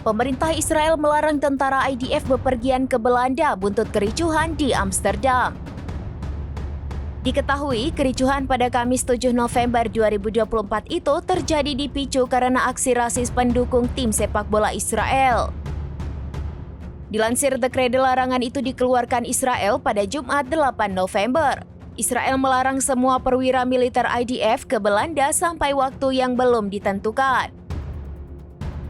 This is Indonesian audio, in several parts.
Pemerintah Israel melarang tentara IDF bepergian ke Belanda buntut kericuhan di Amsterdam. Diketahui, kericuhan pada Kamis 7 November 2024 itu terjadi dipicu karena aksi rasis pendukung tim sepak bola Israel. Dilansir The Cradle, larangan itu dikeluarkan Israel pada Jumat 8 November. Israel melarang semua perwira militer IDF ke Belanda sampai waktu yang belum ditentukan.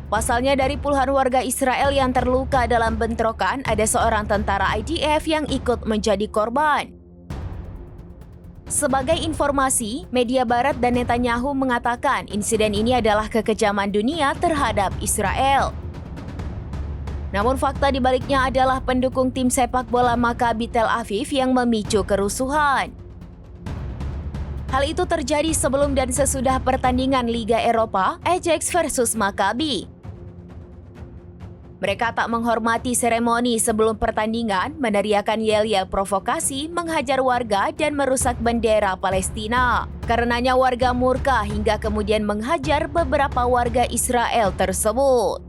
Pasalnya, dari puluhan warga Israel yang terluka dalam bentrokan, ada seorang tentara IDF yang ikut menjadi korban. Sebagai informasi, media Barat dan Netanyahu mengatakan insiden ini adalah kekejaman dunia terhadap Israel. Namun fakta di baliknya adalah pendukung tim sepak bola Maccabi Tel Aviv yang memicu kerusuhan. Hal itu terjadi sebelum dan sesudah pertandingan Liga Eropa, Ajax versus Maccabi. Mereka tak menghormati seremoni sebelum pertandingan, meneriakan yel-yel provokasi, menghajar warga, dan merusak bendera Palestina. Karenanya warga murka hingga kemudian menghajar beberapa warga Israel tersebut.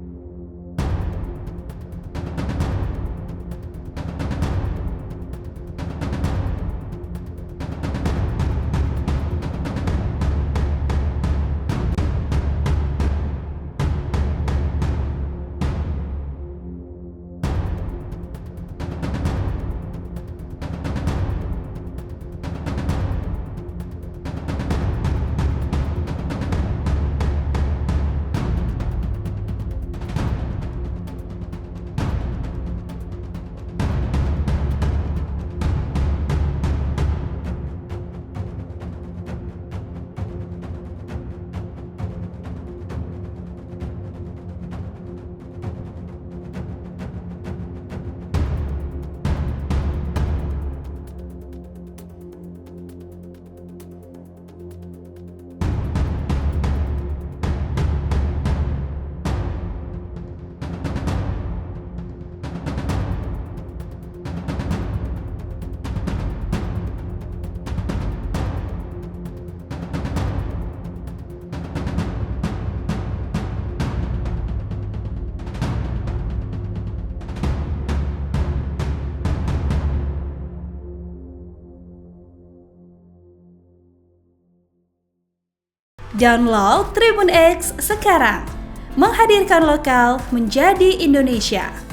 Download Tribun X sekarang, menghadirkan lokal menjadi Indonesia.